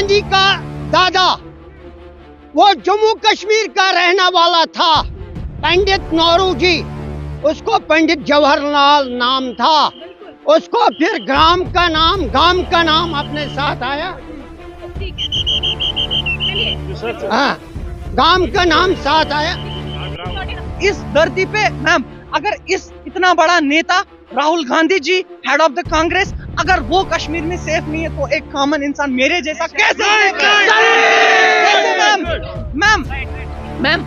गांधी का दादा वो जम्मू कश्मीर का रहने वाला था, पंडित नौरोजी, उसको पंडित जवाहरलाल नाम था। उसको फिर गांव का नाम अपने साथ आया। हाँ, गांव का नाम साथ आया। इस धरती पे मैम अगर इतना बड़ा नेता Rahul Gandhi ji, head of the Congress, अगर वो कश्मीर में सेफ नहीं है तो एक कॉमन इंसान मेरे जैसा कैसे ma'am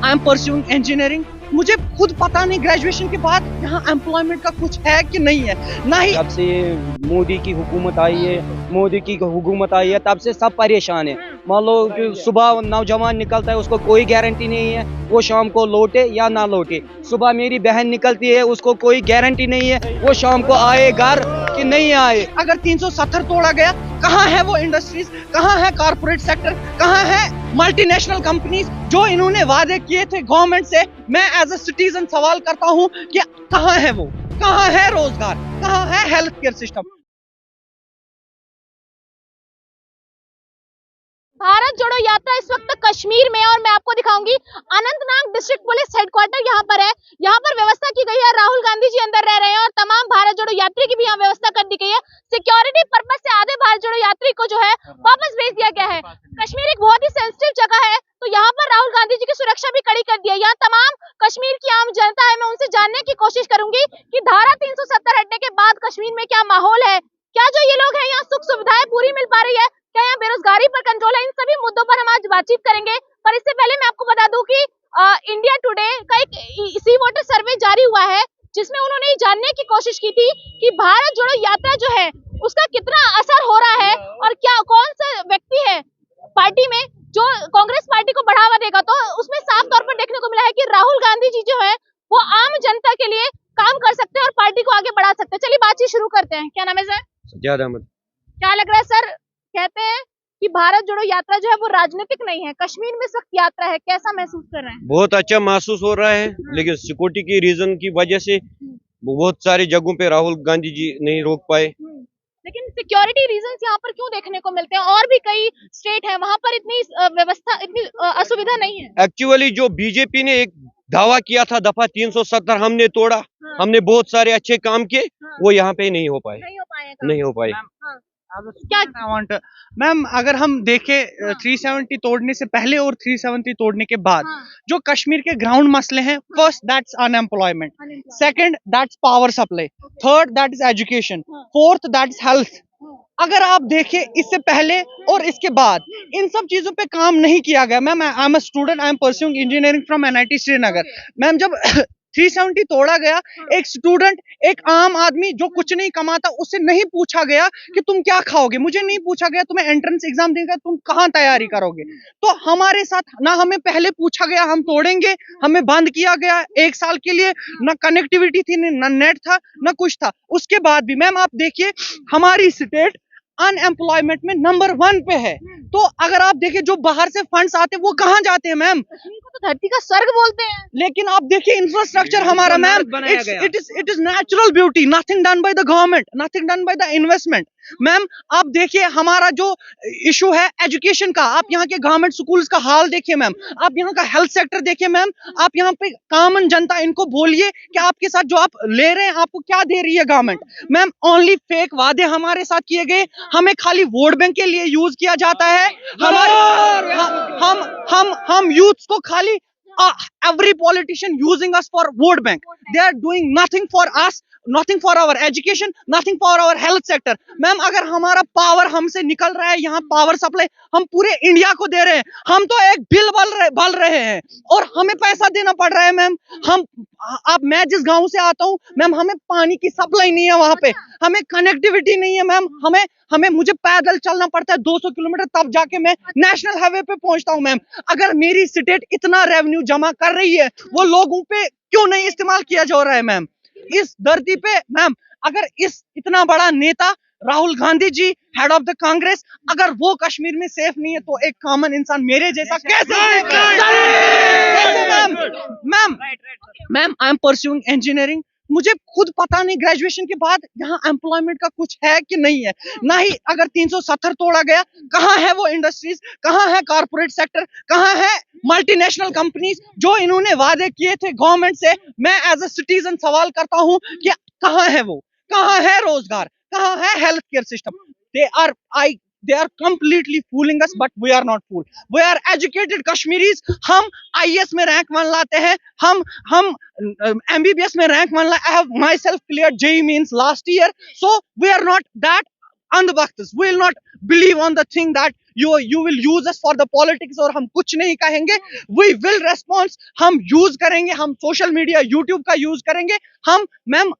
I am pursuing engineering. मुझे खुद पता नहीं ग्रेजुएशन के बाद यहाँ एम्प्लॉयमेंट का कुछ है कि नहीं है, ना ही जब से मोदी की हुकूमत आई है तब से सब परेशान है। मान लो कि सुबह नौजवान निकलता है उसको कोई गारंटी नहीं है वो शाम को लौटे या ना लौटे। सुबह मेरी बहन निकलती है उसको कोई गारंटी नहीं है वो शाम को आए घर कि नहीं आए। अगर 370 तोड़ा गया, कहाँ है वो इंडस्ट्रीज, कहाँ है कॉर्पोरेट सेक्टर, कहाँ है मल्टीनेशनल कंपनीज जो इन्होंने वादे किए थे गवर्नमेंट से। मैं एज अ सिटीजन सवाल करता हूँ कि कहाँ है वो, कहाँ है रोजगार, कहाँ है हेल्थ केयर सिस्टम। भारत जोड़ो यात्रा इस वक्त कश्मीर में, और मैं आपको दिखाऊंगी अनंतनाग डिस्ट्रिक्ट पुलिस हेडक्वार्टर यहाँ पर है। यहाँ पर व्यवस्था की गई है, राहुल गांधी जी अंदर रह रहे हैं और तमाम भारत जोड़ो यात्री की भी यहाँ व्यवस्था कर दी गई है। सिक्योरिटी पर्पज से आधे भारत जोड़ो यात्री को जो है वापस भेज दिया गया है। कश्मीर एक बहुत ही सेंसिटिव जगह है, तो यहाँ पर राहुल गांधी जी की सुरक्षा भी कड़ी कर दी है। यहाँ तमाम कश्मीर की आम जनता है, मैं उनसे जानने की कोशिश करूंगी कि धारा 370 हटने के बाद कश्मीर में क्या माहौल है, क्या जो ये लोग हैं यहाँ सुख सुविधाएं पूरी मिल पा रही है, क्या यहाँ बेरोजगारी पर कंट्रोल है। इन सभी मुद्दों पर हम आज बातचीत करेंगे। पर इससे पहले मैं आपको बता दूं कि इंडिया टुडे का एक सी वोटर सर्वे जारी हुआ है जिसमें उन्होंने ये जानने की कोशिश की थी कि भारत जोड़ो यात्रा जो है उसका कितना असर हो रहा है और क्या कौन सा व्यक्ति है पार्टी में जो कांग्रेस पार्टी को बढ़ावा देगा। तो उसमें साफ तौर पर देखने को मिला है कि राहुल गांधी जी जो है वो आम जनता के लिए काम कर सकते हैं और पार्टी को आगे बढ़ा सकते हैं। चलिए बातचीत शुरू करते हैं। क्या नाम है सर? ज्यादा मत। क्या लग रहा है सर? कहते हैं कि भारत जोड़ो यात्रा जो है वो राजनीतिक नहीं है, कश्मीर में सख्त यात्रा है, कैसा महसूस कर रहे हैं? बहुत अच्छा महसूस हो रहा है, लेकिन सिक्योरिटी की रीजन की वजह से बहुत सारी जगहों पे राहुल गांधी जी नहीं रोक पाए। लेकिन सिक्योरिटी रीजंस यहाँ पर क्यों देखने को मिलते हैं? और भी कई स्टेट है वहाँ पर इतनी व्यवस्था, इतनी असुविधा नहीं है। एक्चुअली जो बीजेपी ने एक दावा किया था दफा 370 हमने तोड़ा, हाँ। हमने बहुत सारे अच्छे काम किए, हाँ। वो यहाँ पे नहीं हो पाए, नहीं हो पाए। नहीं हो पाए। क्या मैम अगर हम देखें 370 तोड़ने से पहले और 370 तोड़ने के बाद जो कश्मीर के ग्राउंड मसले हैं, first that's unemployment, second that's power supply, third that is education, fourth that's health. अगर आप देखें इससे पहले और इसके बाद इन सब चीजों पे काम नहीं किया गया। Ma'am I am a student, I am pursuing engineering from NIT Srinagar. Ma'am जब 370 तोड़ा गया, एक स्टूडेंट, एक आम आदमी जो कुछ नहीं कमाता, उससे नहीं पूछा गया कि तुम क्या खाओगे, मुझे नहीं पूछा गया तुम्हें एंट्रेंस एग्जाम देगा तुम कहाँ तैयारी करोगे। तो हमारे साथ ना हमें पहले पूछा गया हम तोड़ेंगे, हमें बंद किया गया 1 साल के लिए, ना कनेक्टिविटी थी, ना नेट था, ना कुछ था। उसके बाद भी मैम आप देखिए हमारी स्टेट अनएम्प्लॉयमेंट में नंबर 1 पे है। तो अगर आप देखिए जो बाहर से फंड्स आते हैं वो कहाँ जाते हैं मैम? कश्मीर को तो धरती का स्वर्ग बोलते हैं। लेकिन आप देखिए इंफ्रास्ट्रक्चर हमारा ma'am, it is natural beauty, nothing done by the government, nothing done by the investment. Ma'am आप देखिए हमारा जो इशू है एजुकेशन का, आप यहाँ के गवर्नमेंट स्कूल्स का हाल देखिए मैम, आप यहाँ का हेल्थ सेक्टर देखिए मैम, आप यहाँ पे कॉमन जनता, इनको बोलिए कि आपके साथ जो आप ले रहे हैं आपको क्या दे रही है गवर्नमेंट। मैम ओनली फेक वादे हमारे साथ किए गए, हमें खाली वोट बैंक के लिए यूज किया जाता है। हमारे हम यूथ को खाली every politician using us for vote bank. They are doing nothing for us, nothing for our education, nothing for our health sector. Ma'am अगर हमारा पावर हमसे निकल रहा है, यहाँ पावर सप्लाई हम पूरे इंडिया को दे रहे हैं, हम तो एक बिल बल रहे हैं और हमें पैसा देना पड़ रहा है मैम। मैं जिस गांव से आता हूँ मैम, हमें पानी की सप्लाई नहीं है, वहाँ पे हमें कनेक्टिविटी नहीं है मैम, मुझे पैदल चलना पड़ता है 200 किलोमीटर, तब जाके मैं नेशनल हाईवे पे पहुंचता हूँ मैम। अगर मेरी स्टेट इतना रेवेन्यू जमा कर रही है, वो लोगों पे क्यों नहीं इस्तेमाल किया जा रहा है मैम? इस धरती पे मैम अगर इतना बड़ा नेता Rahul Gandhi ji, head of the Congress, अगर वो कश्मीर में सेफ नहीं है तो एक कॉमन इंसान मेरे जैसा कैसे? Ma'am I am pursuing engineering. मुझे खुद पता नहीं ग्रेजुएशन के बाद यहाँ एम्प्लॉयमेंट का कुछ है कि नहीं है, ना ही अगर 370 तोड़ा गया, कहाँ है वो इंडस्ट्रीज, कहाँ है कॉर्पोरेट सेक्टर, कहाँ है मल्टीनेशनल कंपनीज जो इन्होंने वादे किए थे गवर्नमेंट से। मैं एज अ सिटीजन सवाल करता हूँ कि कहाँ है वो, कहाँ है रोजगार, कहाँ है health care system. They are completely fooling us, but we are not fooled. We are educated Kashmiris. हम IAS में रैंक 1 लाते हैं, हम MBBS में रैंक 1 लाते हैं. I have myself cleared JEE means last year, so we are not that अंधभक्त. We will not believe on the thing that you will use us for the politics और हम कुछ नहीं कहेंगे. We will respond. हम use करेंगे, हम social media YouTube का use करेंगे. हम ma'am,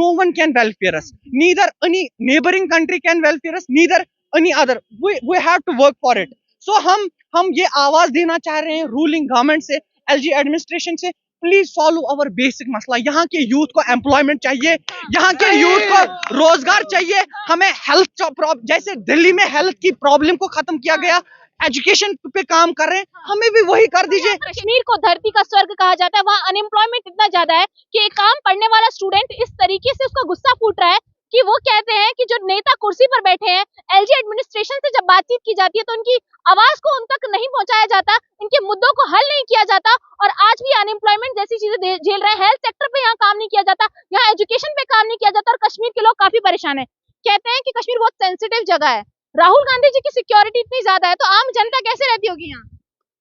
no one can welfare us. Neither any neighboring country can welfare us. Neither any other. We have to work for it. So हम ये आवाज देना चाह रहे हैं रूलिंग गवर्नमेंट से, LG एडमिनिस्ट्रेशन से. प्लीज सॉल्व अवर बेसिक मसला. यहाँ के यूथ को एम्प्लॉयमेंट चाहिए, यहाँ के यूथ को रोजगार चाहिए. हमें हेल्थ जैसे दिल्ली में हेल्थ की प्रॉब्लम को खत्म किया गया, एजुकेशन पे काम कर रहे हैं, हमें भी वही कर दीजिए. कश्मीर को धरती का स्वर्ग कहा जाता है. वहाँ अनएम्प्लॉयमेंट इतना ज्यादा है कि एक काम पढ़ने वाला स्टूडेंट इस तरीके से उसका गुस्सा फूट रहा है कि वो कहते हैं कि जो नेता कुर्सी पर बैठे हैं, LG एडमिनिस्ट्रेशन से जब बातचीत की जाती है तो उनकी आवाज को उन तक नहीं पहुंचाया जाता, इनके मुद्दों को हल नहीं किया जाता. और आज भी अनएम्प्लॉयमेंट जैसी चीजें झेल रहे हैं. हेल्थ सेक्टर पे यहाँ काम नहीं किया जाता, यहाँ एजुकेशन पे काम नहीं किया जाता और कश्मीर के लोग काफी परेशान है. कहते हैं कि कश्मीर बहुत सेंसिटिव जगह है. राहुल गांधी जी की सिक्योरिटी इतनी ज्यादा है तो आम जनता कैसे रहती होगी यहाँ?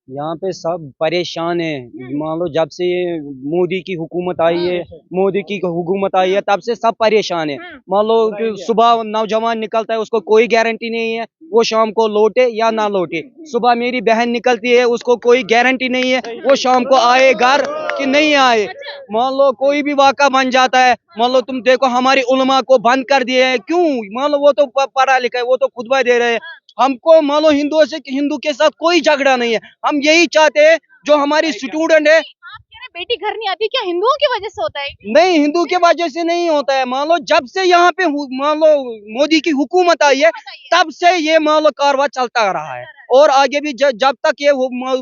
यहाँ पे सब परेशान है. मान लो जब से ये मोदी की हुकूमत आई है, मोदी की हुकूमत आई है, तब से सब परेशान है. मान लो कि सुबह नौजवान निकलता है, उसको कोई गारंटी नहीं है वो शाम को लौटे या ना लौटे. सुबह मेरी बहन निकलती है, उसको कोई गारंटी नहीं है वो शाम को आए घर कि नहीं आए. मान लो कोई भी वाक़ा बन जाता है. मान लो तुम देखो हमारी उलमा को बंद कर दिए हैं, क्यों? मान लो वो तो पढ़ा लिखा है, वो तो खुतबा दे रहे हैं. हमको मान लो हिंदू के साथ कोई झगड़ा नहीं है. हम यही चाहते हैं जो हमारी स्टूडेंट है. आप कह रहे बेटी घर नहीं आती, क्या हिंदुओं की वजह से होता है? नहीं, हिंदू के वजह से नहीं होता है. मान लो जब से यहाँ पे मान लो मोदी की हुकूमत आई है, तब से ये मान लो कारवां चलता रहा है और आगे भी जब तक ये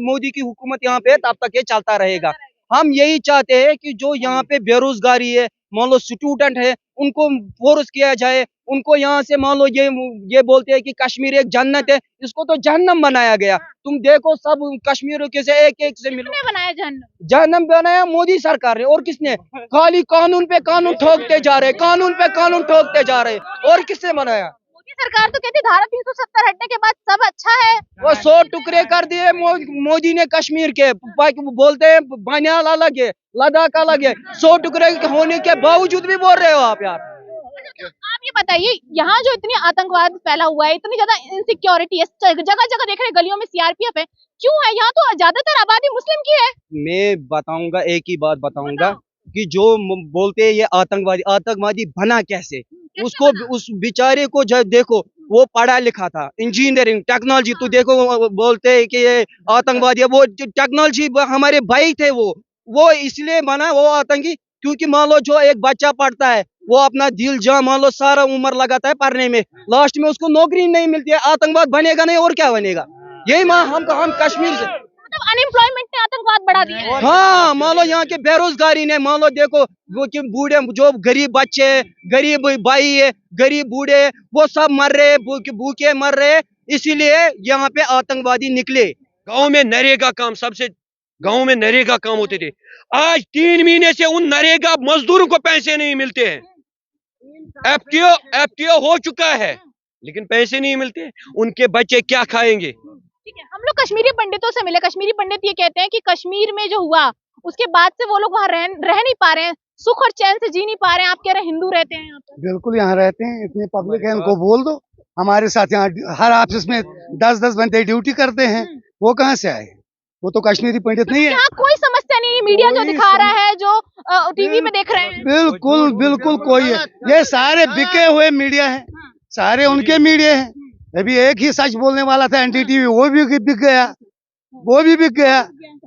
मोदी की हुकूमत यहाँ पे है तब तक ये चलता रहेगा. हम यही चाहते हैं कि जो यहाँ पे बेरोजगारी है, मान लो स्टूडेंट है, उनको फोर्स किया जाए. उनको यहाँ से मान लो ये बोलते हैं कि कश्मीर एक जन्नत है, इसको तो जहन्नम बनाया गया. तुम देखो सब कश्मीर के से एक से मिलो. किसने बनाया जहन्नम? जहन्नम बनाया मोदी सरकार ने. और किसने? खाली कानून पे कानून ठोकते जा रहे, कानून पे कानून ठोकते जा रहे. और किसने बनाया? मोदी सरकार तो कहती है धारा 370 हटने के बाद सब अच्छा है. वो 100 टुकड़े कर दिए मोदी ने कश्मीर के. बोलते हैं बनियाल अलग है, लद्दाख अलग है. 100 टुकड़े होने के बावजूद भी बोल रहे हो आप यार. आप ये बताइए, यहाँ जो इतनी आतंकवाद फैला हुआ है, इतनी ज्यादा इनसिक्योरिटी है, जगह जगह देख रहे हैं गलियों में CRPF है, क्यों है? यहाँ तो ज्यादातर आबादी मुस्लिम की है. मैं बताऊंगा, एक ही बात बताऊंगा कि जो बोलते हैं ये आतंकवादी बना कैसे? उसको उस बेचारे को जब देखो, वो पढ़ा लिखा था, इंजीनियरिंग टेक्नोलॉजी. तो देखो बोलते हैं कि ये आतंकवादी है. वो टेक्नोलॉजी हमारे भाई थे, वो इसलिए बना वो आतंकी क्योंकि मान लो जो एक बच्चा पढ़ता है वो अपना दिल जान मान लो सारा उम्र लगाता है पढ़ने में, लास्ट में उसको नौकरी नहीं मिलती है. आतंकवाद बनेगा नहीं और क्या बनेगा? यही हम कश्मीर से मतलब अनएम्प्लॉयमेंट ने आतंकवाद बढ़ा दिया है. हाँ, मान लो यहाँ के बेरोजगारी ने, मान लो देखो वो कि बूढ़े जो गरीब बच्चे, गरीब भाई है, गरीब बूढ़े, वो सब मर रहे, भूखे मर रहे. इसीलिए यहाँ पे आतंकवादी निकले. गाँव में नरेगा काम गाँव में नरेगा काम होते थे. आज 3 महीने से उन नरेगा मजदूरों को पैसे नहीं मिलते हैं. FTO हो चुका है लेकिन पैसे नहीं मिलते. उनके बच्चे क्या खाएंगे? ठीक है, हम लोग कश्मीरी पंडितों से मिले. कश्मीरी पंडित ये कहते हैं कि कश्मीर में जो हुआ उसके बाद से वो लोग वहाँ रह नहीं पा रहे हैं, सुख और चैन से जी नहीं पा रहे हैं. आप कह रहे हैं हिंदू रहते हैं यहाँ पे. बिल्कुल यहाँ रहते हैं, इतनी पब्लिक है, इनको बोल दो. हमारे साथ यहाँ हर ऑफिस में 10-10 बंदे ड्यूटी करते हैं. वो कहाँ से आए? वो तो कश्मीरी पंडित नहीं है. यहाँ कोई समस्या नहीं है. मीडिया जो दिखा रहा है, जो टीवी पे देख रहे हैं, बिल्कुल बिल्कुल कोई है. ये सारे बिके हुए मीडिया हैं, सारे उनके मीडिया हैं. अभी एक ही सच बोलने वाला था NDTV, वो भी बिक गया, वो भी बिक गया.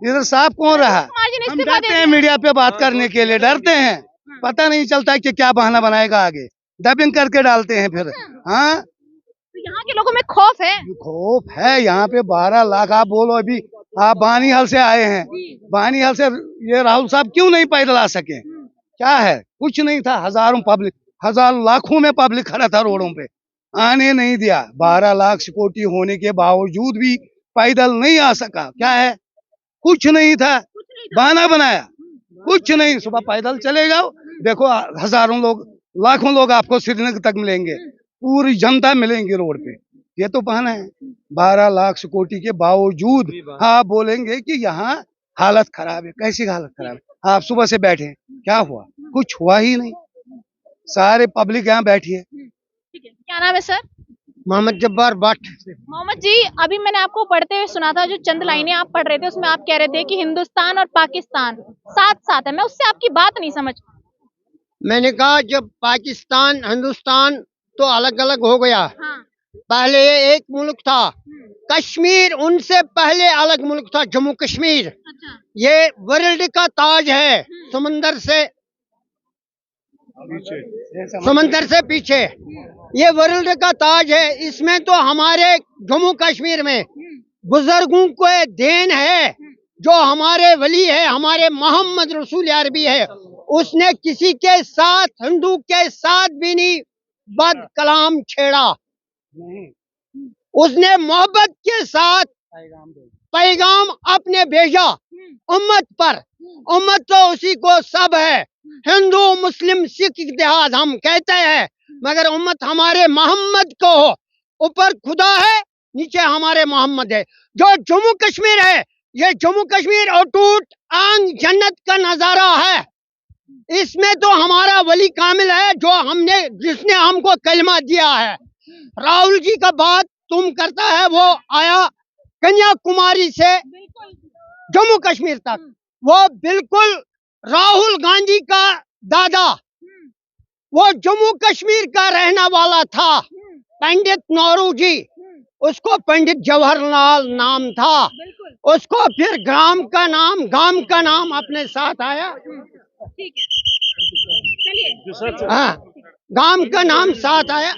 इधर साफ कौन रहा? हम डरते हैं मीडिया पे बात करने के लिए, डरते हैं. पता नहीं चलता कि क्या बहाना बनाएगा आगे, डबिंग करके डालते हैं फिर. हाँ, यहाँ के लोगों में खौफ है. खौफ है. यहाँ पे 12 लाख, आप बोलो अभी आप बानीहाल से आए हैं, बानीहाल से ये राहुल साहब क्यों नहीं पैदल आ सके? क्या है? कुछ नहीं था। हजारों लाखों में पब्लिक खड़ा था रोडों पे, आने नहीं दिया। 12 लाख सिक्योरिटी होने के बावजूद भी पैदल नहीं आ सका। क्या है? कुछ नहीं था, बहाना बनाया। कुछ नहीं, सुबह पैदल चले जाओ, देखो हजारों लोग, लाखों लोग आपको श्रीनगर तक मिलेंगे, पूरी जनता मिलेंगी रोड पे। ये तो बहाना है। 12 लाख सिक्योरिटी के बावजूद आप बोलेंगे कि यहाँ हालत खराब है। कैसी हालत खराब है? आप सुबह से बैठे, क्या हुआ? कुछ हुआ ही नहीं। सारे पब्लिक यहाँ बैठी है। ठीक है, क्या नाम है सर? मोहम्मद जब्बार भट्ट। मोहम्मद जी, अभी मैंने आपको पढ़ते हुए सुना था, जो चंद लाइनें आप पढ़ रहे थे उसमें आप कह रहे थे कि हिंदुस्तान और पाकिस्तान साथ साथ है। मैं उससे आपकी बात नहीं समझ। मैंने कहा जब पाकिस्तान हिंदुस्तान तो अलग अलग हो गया, हाँ। पहले ये एक मुल्क था। कश्मीर उनसे पहले अलग मुल्क था, जम्मू कश्मीर। अच्छा। ये वर्ल्ड का ताज है, समंदर से पीछे ये वर्ल्ड का ताज है। इसमें तो हमारे जम्मू कश्मीर में बुजुर्गों को देन है, जो हमारे वली है, हमारे मोहम्मद रसूल अरबी है। उसने किसी के साथ, हिंदू के साथ भी नहीं बद कलाम छेड़ा। उसने मोहब्बत के साथ पैगाम अपने भेजा उम्मत पर। उम्मत तो उसी को सब है, हिंदू मुस्लिम सिख इत्तेहाद हम कहते हैं, मगर उम्मत हमारे मोहम्मद को हो। ऊपर खुदा है, नीचे हमारे मोहम्मद है। जो जम्मू कश्मीर है, ये जम्मू कश्मीर अटूट आंग जन्नत का नजारा है। इसमें तो हमारा वली कामिल है, जो जिसने हमको कलमा दिया है। राहुल जी का बात तुम करता है, वो आया कन्याकुमारी से जम्मू कश्मीर तक, वो बिल्कुल राहुल गांधी का दादा, वो जम्मू कश्मीर का रहने वाला था। पंडित नौरोजी, उसको पंडित जवाहरलाल नाम था। उसको फिर गांव का नाम अपने साथ आया। ठीक है, चलिए। हाँ, गांव का नाम साथ आया।